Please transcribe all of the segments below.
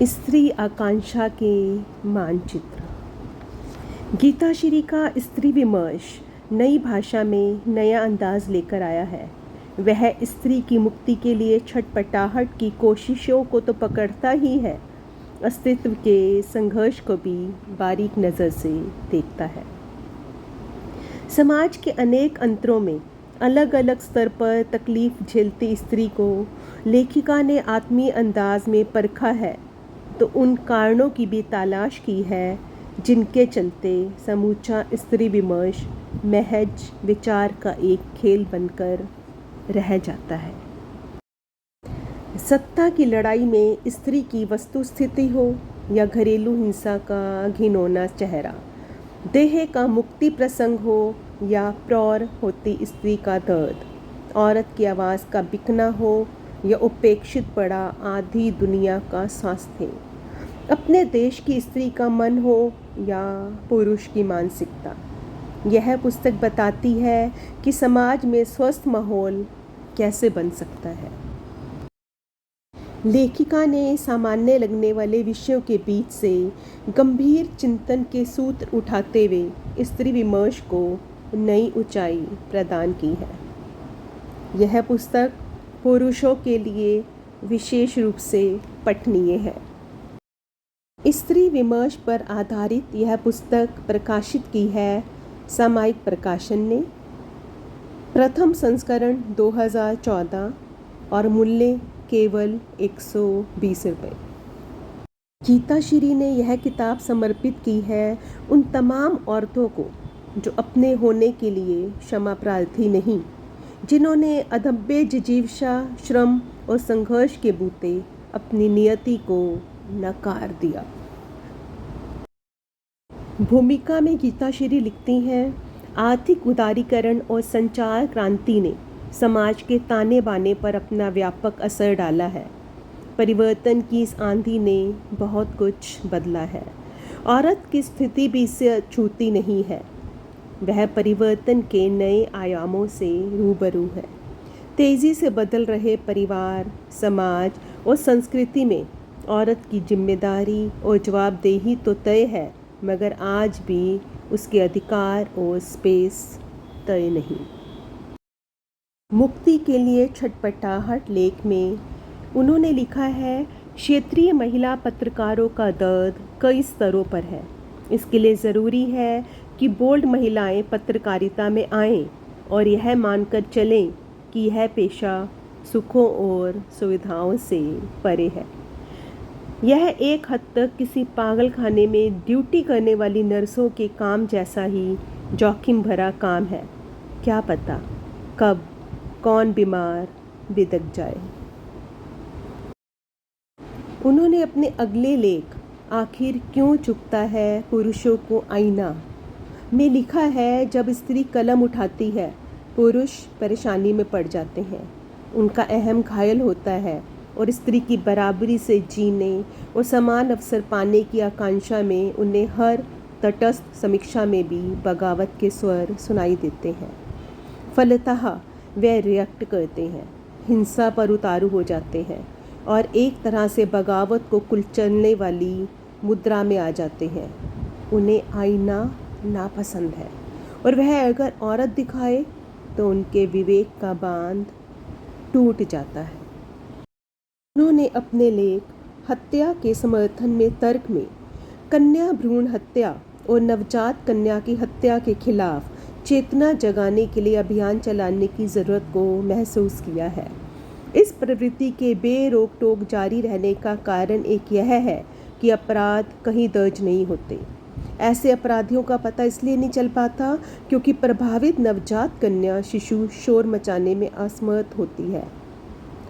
स्त्री आकांक्षा के मानचित्र। गीताश्री का स्त्री विमर्श नई भाषा में नया अंदाज लेकर आया है। वह स्त्री की मुक्ति के लिए छटपटाहट की कोशिशों को तो पकड़ता ही है, अस्तित्व के संघर्ष को भी बारीक नज़र से देखता है। समाज के अनेक अंतरों में अलग अलग स्तर पर तकलीफ झेलती स्त्री को लेखिका ने आत्मीय अंदाज में परखा है, तो उन कारणों की भी तलाश की है जिनके चलते समूचा स्त्री विमर्श महज विचार का एक खेल बनकर रह जाता है। सत्ता की लड़ाई में स्त्री की वस्तुस्थिति हो या घरेलू हिंसा का घिनौना चेहरा, देह का मुक्ति प्रसंग हो या प्रौढ़ होती स्त्री का दर्द, औरत की आवाज़ का बिकना हो या उपेक्षित पड़ा आधी दुनिया का स्वास्थ्य, अपने देश की स्त्री का मन हो या पुरुष की मानसिकता, यह पुस्तक बताती है कि समाज में स्वस्थ माहौल कैसे बन सकता है। लेखिका ने सामान्य लगने वाले विषयों के बीच से गंभीर चिंतन के सूत्र उठाते हुए स्त्री विमर्श को नई ऊंचाई प्रदान की है। यह पुस्तक पुरुषों के लिए विशेष रूप से पठनीय है। स्त्री विमर्श पर आधारित यह पुस्तक प्रकाशित की है सामयिक प्रकाशन ने। प्रथम संस्करण 2014 और मूल्य केवल 120 रुपये। गीताश्री ने यह किताब समर्पित की है उन तमाम औरतों को जो अपने होने के लिए क्षमा प्रार्थी नहीं, जिन्होंने अदम्य जिजीविषा, श्रम और संघर्ष के बूते अपनी नियति को नकार दिया। भूमिका में गीताश्री लिखती हैं, आर्थिक उदारीकरण और संचार क्रांति ने समाज के ताने बाने पर अपना व्यापक असर डाला है। परिवर्तन की इस आंधी ने बहुत कुछ बदला है। औरत की स्थिति भी इससे अछूती नहीं है। वह परिवर्तन के नए आयामों से रूबरू है। तेज़ी से बदल रहे परिवार, समाज और संस्कृति में औरत की जिम्मेदारी और जवाबदेही तो तय है, मगर आज भी उसके अधिकार और स्पेस तय नहीं। मुक्ति के लिए छटपटाहट लेख में उन्होंने लिखा है, क्षेत्रीय महिला पत्रकारों का दर्द कई स्तरों पर है। इसके लिए ज़रूरी है कि बोल्ड महिलाएं पत्रकारिता में आएं और यह मानकर चलें कि यह पेशा सुखों और सुविधाओं से परे है। यह एक हद तक किसी पागल खाने में ड्यूटी करने वाली नर्सों के काम जैसा ही जोखिम भरा काम है। क्या पता कब कौन बीमार बिदक जाए। उन्होंने अपने अगले लेख आखिर क्यों चुकता है पुरुषों को आईना में लिखा है, जब स्त्री कलम उठाती है पुरुष परेशानी में पड़ जाते हैं। उनका अहम घायल होता है और स्त्री की बराबरी से जीने और समान अवसर पाने की आकांक्षा में उन्हें हर तटस्थ समीक्षा में भी बगावत के स्वर सुनाई देते हैं। फलतः वे रिएक्ट करते हैं, हिंसा पर उतारू हो जाते हैं और एक तरह से बगावत को कुचलने वाली मुद्रा में आ जाते हैं। उन्हें आईना नापसंद है और वह अगर औरत दिखाए तो उनके विवेक का बांध टूट जाता है। उन्होंने अपने लेख हत्या के समर्थन में तर्क में कन्या भ्रूण हत्या और नवजात कन्या की हत्या के खिलाफ चेतना जगाने के लिए अभियान चलाने की ज़रूरत को महसूस किया है। इस प्रवृत्ति के बेरोक टोक जारी रहने का कारण एक यह है कि अपराध कहीं दर्ज नहीं होते। ऐसे अपराधियों का पता इसलिए नहीं चल पाता क्योंकि प्रभावित नवजात कन्या शिशु शोर मचाने में असमर्थ होती है।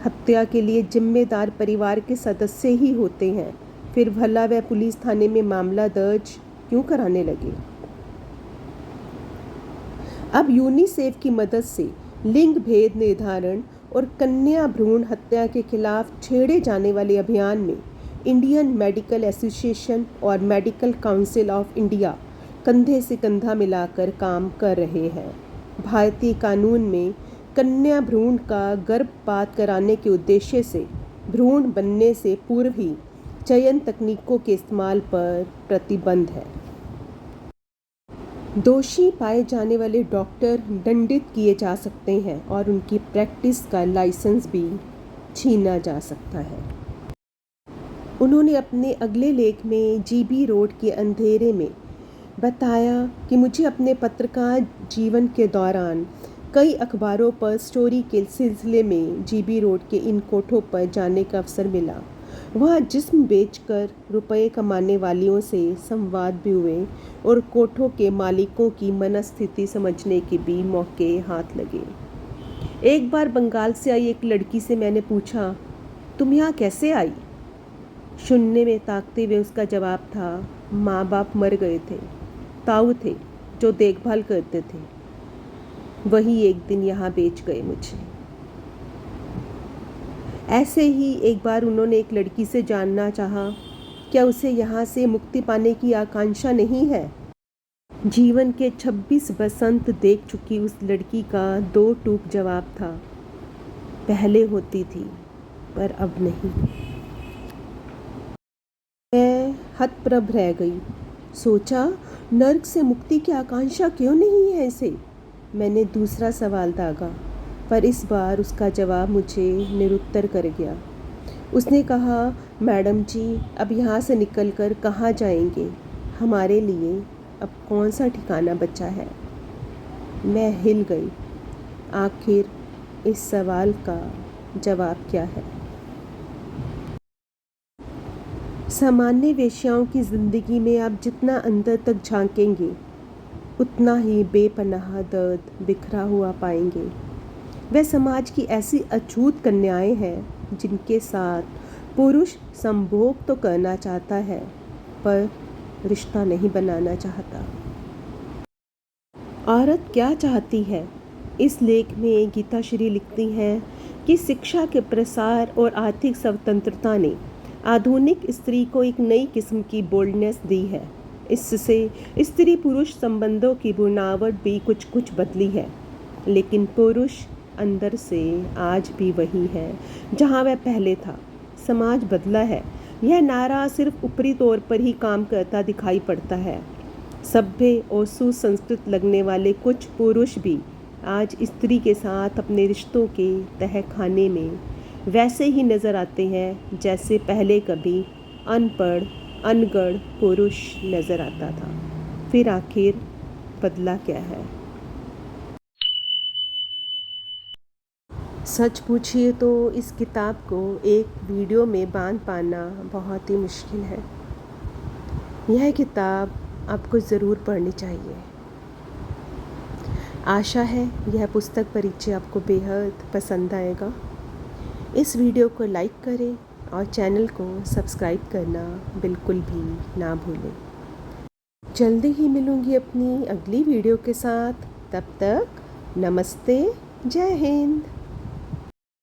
हत्या के लिए जिम्मेदार परिवार के सदस्य ही होते हैं, फिर भला वह पुलिस थाने में मामला दर्ज क्यों कराने लगे। अब यूनिसेफ की मदद से लिंग भेद निर्धारण और कन्या भ्रूण हत्या के खिलाफ छेड़े जाने वाले अभियान में इंडियन मेडिकल एसोसिएशन और मेडिकल काउंसिल ऑफ इंडिया कंधे से कंधा मिलाकर काम कर रहे हैं। भारतीय कानून में कन्या भ्रूण का गर्भपात कराने के उद्देश्य से भ्रूण बनने से पूर्व ही चयन तकनीकों के इस्तेमाल पर प्रतिबंध है। दोषी पाए जाने वाले डॉक्टर दंडित किए जा सकते हैं और उनकी प्रैक्टिस का लाइसेंस भी छीना जा सकता है। उन्होंने अपने अगले लेख में जीबी रोड के अंधेरे में बताया कि मुझे अपने पत्रकार जीवन के दौरान कई अखबारों पर स्टोरी के सिलसिले में जीबी रोड के इन कोठों पर जाने का अवसर मिला। वहाँ जिस्म बेचकर रुपए कमाने वालियों से संवाद भी हुए और कोठों के मालिकों की मनस्थिति समझने के भी मौके हाथ लगे। एक बार बंगाल से आई एक लड़की से मैंने पूछा, तुम यहाँ कैसे आई? शून्य में ताकते हुए उसका जवाब था, माँ बाप मर गए थे, ताऊ थे जो देखभाल करते थे, वही एक दिन यहाँ बेच गए मुझे। ऐसे ही एक बार उन्होंने एक लड़की से जानना चाहा, क्या उसे यहाँ से मुक्ति पाने की आकांक्षा नहीं है? जीवन के 26 बसंत देख चुकी उस लड़की का दो टूक जवाब था, पहले होती थी पर अब नहीं। मैं हतप्रभ रह गई। सोचा, नर्क से मुक्ति की आकांक्षा क्यों नहीं है इसे? मैंने दूसरा सवाल दागा, पर इस बार उसका जवाब मुझे निरुत्तर कर गया। उसने कहा, मैडम जी, अब यहाँ से निकलकर कहाँ जाएंगे? हमारे लिए अब कौन सा ठिकाना बचा है? मैं हिल गई। आखिर इस सवाल का जवाब क्या है? सामान्य वेश्याओं की ज़िंदगी में आप जितना अंदर तक झांकेंगे उतना ही बेपनाह दर्द बिखरा हुआ पाएंगे। वह समाज की ऐसी अछूत कन्याएं हैं जिनके साथ पुरुष संभोग तो करना चाहता है पर रिश्ता नहीं बनाना चाहता। औरत क्या चाहती है? इस लेख में गीताश्री लिखती हैं कि शिक्षा के प्रसार और आर्थिक स्वतंत्रता ने आधुनिक स्त्री को एक नई किस्म की बोल्डनेस दी है। इससे स्त्री पुरुष संबंधों की बुनावट भी कुछ बदली है, लेकिन पुरुष अंदर से आज भी वही है जहां वह पहले था। समाज बदला है, यह नारा सिर्फ ऊपरी तौर पर ही काम करता दिखाई पड़ता है। सभ्य और सुसंस्कृत लगने वाले कुछ पुरुष भी आज स्त्री के साथ अपने रिश्तों के तहखाने में वैसे ही नज़र आते हैं जैसे पहले कभी अनपढ़ अनगढ़ पुरुष नज़र आता था। फिर आखिर बदला क्या है? सच पूछिए तो इस किताब को एक वीडियो में बांध पाना बहुत ही मुश्किल है। यह किताब आपको ज़रूर पढ़नी चाहिए। आशा है यह पुस्तक परिचय आपको बेहद पसंद आएगा। इस वीडियो को लाइक करें और चैनल को सब्सक्राइब करना बिल्कुल भी ना भूलें। जल्दी ही मिलूँगी अपनी अगली वीडियो के साथ। तब तक नमस्ते, जय हिंद।